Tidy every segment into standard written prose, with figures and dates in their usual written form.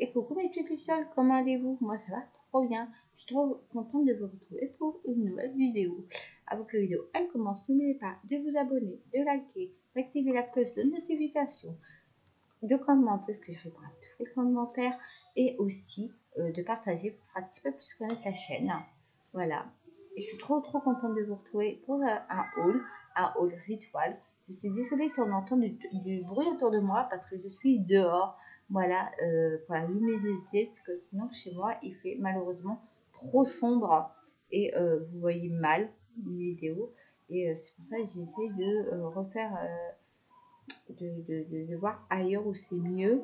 Et coucou mes petits lucioles, comment allez-vous? Moi ça va trop bien. Je suis trop contente de vous retrouver pour une nouvelle vidéo. Avant que la vidéo elle commence, n'oubliez pas de vous abonner, de liker, d'activer la cloche de notification, de commenter, parce que je réponds à tous les commentaires, et aussi de partager pour un petit peu plus connaître la chaîne. Voilà. Je suis trop contente de vous retrouver pour un haul rituel. Je suis désolée si on entend du bruit autour de moi parce que je suis dehors. Voilà, pour la l'humidité, parce que sinon chez moi il fait malheureusement trop sombre et vous voyez mal les vidéos. Et c'est pour ça que j'essaie de refaire, de voir ailleurs où c'est mieux.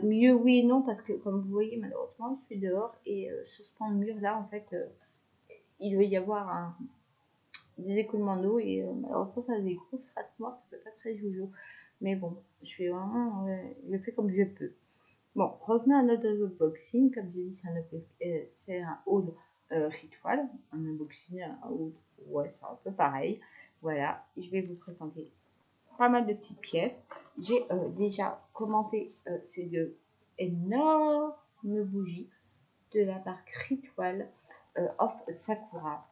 Mieux oui et non, parce que comme vous voyez malheureusement je suis dehors et sur ce pan de mur là en fait il doit y avoir des écoulements d'eau et malheureusement ça a des grosses traces noires, ça fait pas très joujou. Mais bon, je fais vraiment, je fais comme je peux. Bon, revenons à notre unboxing. Comme je dis, c'est un haul rituel. Un unboxing, un haul, ouais, c'est un peu pareil. Voilà, je vais vous présenter pas mal de petites pièces. J'ai déjà commenté ces deux énormes bougies de la marque Ritual of Sakura.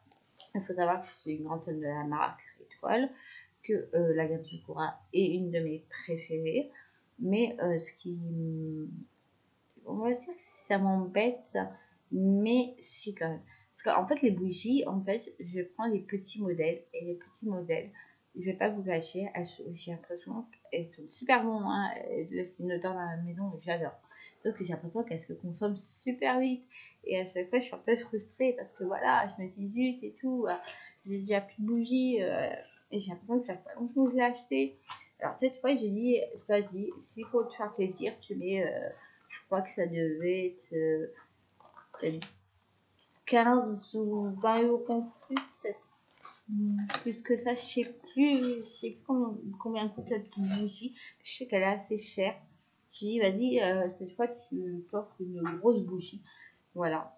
Il faut savoir que je suis une grande fan de la marque Ritual, que la gamme Sakura est une de mes préférées. Mais ce qui, on va dire que ça m'embête, mais si quand même. Parce qu'en fait, les bougies, en fait, je prends les petits modèles, et les petits modèles, je vais pas vous cacher, j'ai l'impression qu'elles sont super bonnes, hein, elles laissent une odeur dans la maison, j'adore. Sauf que j'ai l'impression qu'elles se consomment super vite, et à chaque fois, je suis un peu frustrée, parce que voilà, je me dis zut et tout, j'ai déjà plus de bougies, et j'ai l'impression que ça fait pas longtemps que je l'ai acheté. Alors cette fois, j'ai dit, vas-y, s'il faut te faire plaisir, tu mets... je crois que ça devait être 15 ou 20 euros peut-être plus que ça. Je sais plus combien coûte cette bougie. Je sais qu'elle est assez chère. J'ai dit, vas-y, cette fois, tu t'offres une grosse bougie. Voilà.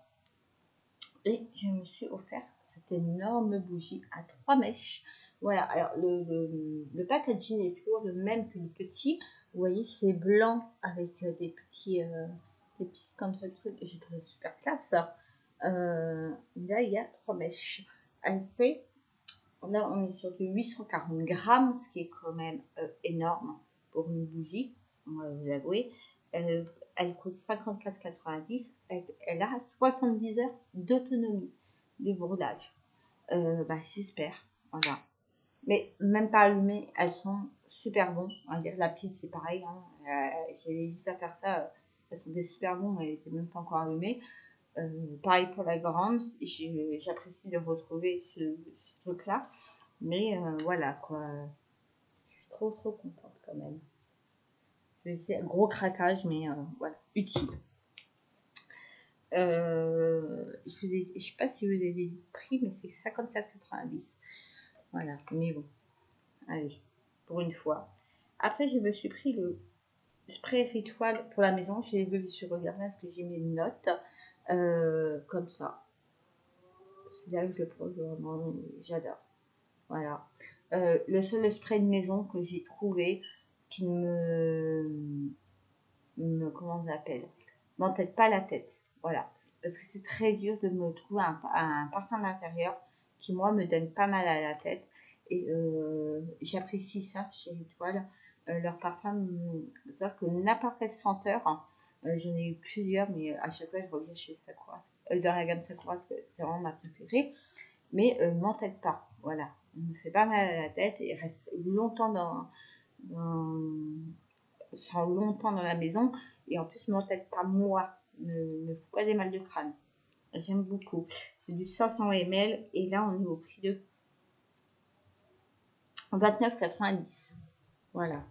Et je me suis offert cette énorme bougie à 3 mèches. Voilà, alors le packaging est toujours le même que le petit. Vous voyez, c'est blanc avec des petits comme ça, trucs. J'ai trouvé super classe. Là, il y a 3 mèches. Elle fait, là, on est sur du 840 grammes, ce qui est quand même énorme pour une bougie, on va vous avouer. Elle coûte 54,90. Elle a 70 heures d'autonomie de brûlage. J'espère. Voilà. Mais même pas allumées, elles sont super bonnes. On va dire la pile, c'est pareil. Hein. J'ai juste à faire ça. Elles sont des super bonnes, elles n'étaient même pas encore allumées. Pareil pour la grande. J'apprécie de retrouver ce truc-là. Mais voilà quoi. Je suis trop contente quand même. Je vais essayer un gros craquage, mais voilà, utile. Je sais pas si vous avez des prix, mais c'est 54,90. Voilà, mais bon, allez, pour une fois. Après, je me suis pris le spray rituel pour la maison. Je suis désolée, je regarde parce que j'ai mes notes. Comme ça. Celui-là, je le prends vraiment, j'adore. Voilà. Le seul spray de maison que j'ai trouvé qui comment on appelle, m'entête pas la tête. Voilà. Parce que c'est très dur de me trouver un parfum d'intérieur qui, moi, me donne pas mal à la tête. Et j'apprécie ça chez Étoile. Leur parfum, c'est-à-dire que n'importe quelle senteur, hein, j'en ai eu plusieurs, mais à chaque fois, je reviens chez Sakura. Dans la gamme Sakura, c'est vraiment ma préférée. Mais m'entête pas. Voilà. Il me fait pas mal à la tête et reste longtemps sans longtemps dans la maison, et en plus m'entête pas moi, ne fout pas des mal de crâne. J'aime beaucoup. C'est du 500 ml et là on est au prix de 29,90. Voilà.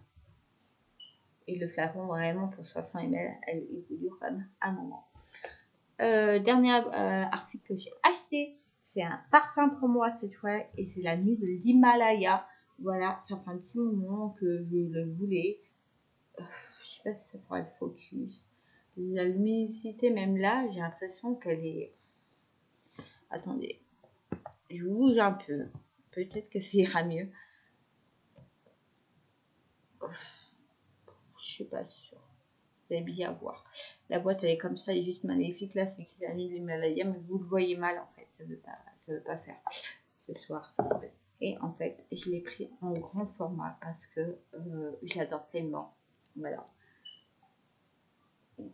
Et le flacon vraiment pour 500 ml, il vous dure quand même un moment. Dernier article que j'ai acheté, c'est un parfum pour moi cette fois et c'est la nuit de l'Himalaya. Voilà, ça fait un petit moment que je le voulais. Je sais pas si ça fera le focus. La luminosité, même là, j'ai l'impression qu'elle est... Attendez, je bouge un peu. Peut-être que ça ira mieux. Je suis pas sûre. Vous allez bien voir. La boîte, elle est comme ça, elle est juste magnifique. Là, c'est écrit la nuit de l'Himalaya, mais vous le voyez mal, en fait. Ça veut pas faire ce soir. Et en fait, je l'ai pris en grand format parce que j'adore tellement. Voilà.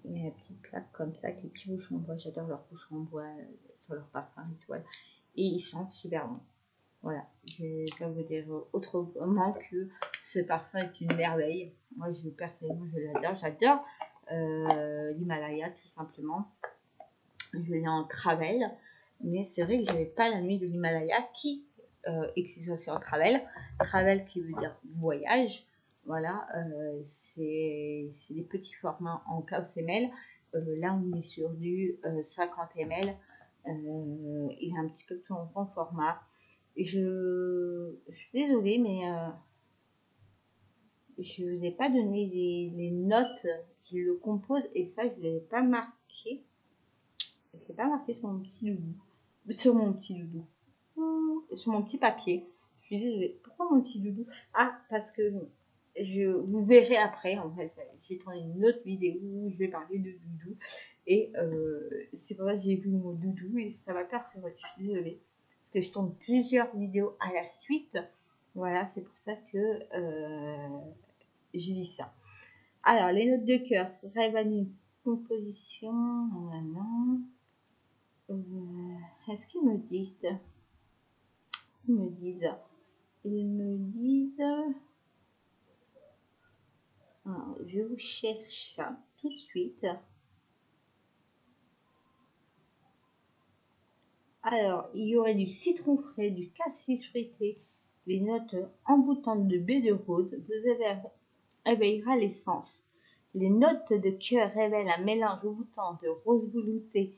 Il y a la petite plaque comme ça, avec les petits bouchons en bois. J'adore leurs bouchons en bois sur leur parfum étoile. Et ils sentent super bon. Voilà. Je vais pas vous dire autrement que ce parfum est une merveille. Moi, personnellement, je l'adore. J'adore l'Himalaya, tout simplement. Je l'ai en travel. Mais c'est vrai que j'avais pas la nuit de l'Himalaya qui existe aussi en travel. Travel qui veut dire voyage. Voilà, c'est des petits formats en 15 ml. Là, on est sur du 50 ml. Il est un petit peu plus en grand format. Je suis désolée, mais je ne vous ai pas donné les notes qui le composent et ça, je ne l'avais pas marqué. Je l'ai pas marqué sur mon petit doudou. Sur mon petit doudou. Sur mon petit papier. Je suis désolée. Pourquoi mon petit doudou? Ah, parce que vous verrez après, en fait, je vais tourner une autre vidéo où je vais parler de doudou. Et c'est pour ça que j'ai vu mon doudou et ça m'a perturbée. Je suis désolée. Parce que je tourne plusieurs vidéos à la suite. Voilà, c'est pour ça que j'ai dit ça. Alors, les notes de cœur, rêve à une composition. Est-ce qu'ils me disent Ils me disent. Alors, je vous cherche ça tout de suite. Alors, il y aurait du citron frais, du cassis fruité, les notes envoûtantes de baie de rose vous éveillera les sens. Les notes de cœur révèlent un mélange envoûtant de rose velouté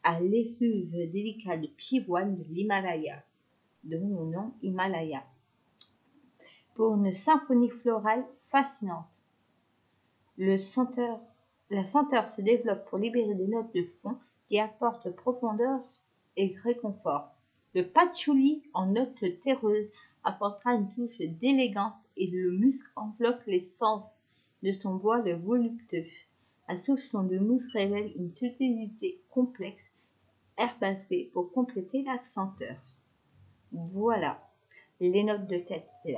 à l'effluve délicat de pivoine de l'Himalaya, de mon nom Himalaya, pour une symphonie florale fascinante. La senteur se développe pour libérer des notes de fond qui apportent profondeur et réconfort. Le patchouli en notes terreuses apportera une touche d'élégance et le musc enveloppe l'essence de son bois le voluptueux. Un soupçon de mousse révèle une subtilité complexe herbacée pour compléter la senteur. Voilà. Les notes de tête, c'est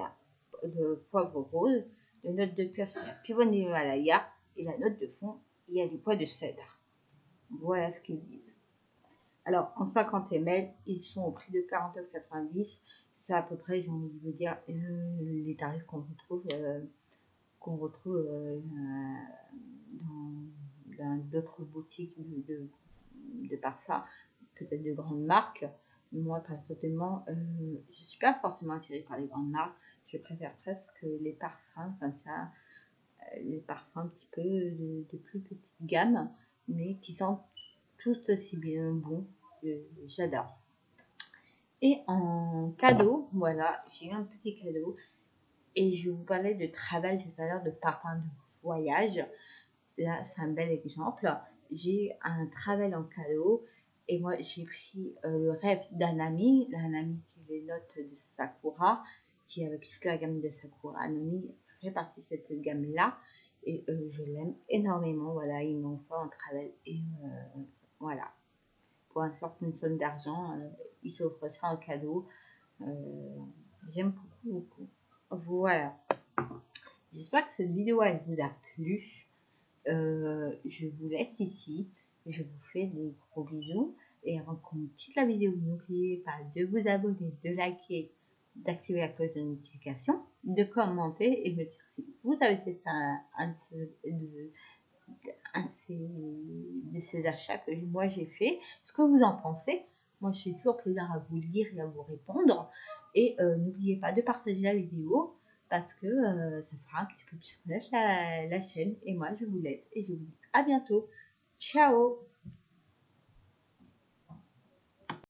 le poivre rose. Les notes de cœur, c'est la pivoine d'Himalaya. Et la note de fond, il y a du bois de cèdre. Voilà ce qu'ils disent. Alors, en 50 ml, ils sont au prix de 49,90. C'est à peu près, j'ai envie de vous dire, les tarifs qu'on retrouve dans d'autres boutiques de parfums, peut-être de grandes marques. Moi, personnellement, je ne suis pas forcément attirée par les grandes marques. Je préfère presque les parfums comme ça, les parfums un petit peu de plus petite gamme, mais qui sentent tout aussi bien bon. J'adore. Et en cadeau, voilà, j'ai eu un petit cadeau. Et je vous parlais de travail tout à l'heure, de parfum de voyage. Là, c'est un bel exemple. J'ai un travail en cadeau. Et moi, j'ai pris le rêve d'Anami. L'Anami qui est les notes de Sakura, qui est avec toute la gamme de Sakura. Anami fait partie de cette gamme-là. Et je l'aime énormément. Voilà, ils m'ont fait un travail. Et voilà. Pour une certaine somme d'argent, ils s'offrent ça en cadeau. J'aime beaucoup, beaucoup. Voilà. J'espère que cette vidéo elle vous a plu. Je vous laisse ici. Je vous fais des gros bisous. Et avant qu'on quitte la vidéo, n'oubliez pas de vous abonner, de liker, d'activer la cloche de notification, de commenter et me dire si vous avez testé un de ces achats que moi j'ai fait, ce que vous en pensez. Moi, je suis toujours plaisir à vous lire et à vous répondre. Et n'oubliez pas de partager la vidéo parce que ça fera un petit peu plus connaître la chaîne. Et moi, je vous laisse et je vous dis à bientôt. Ciao!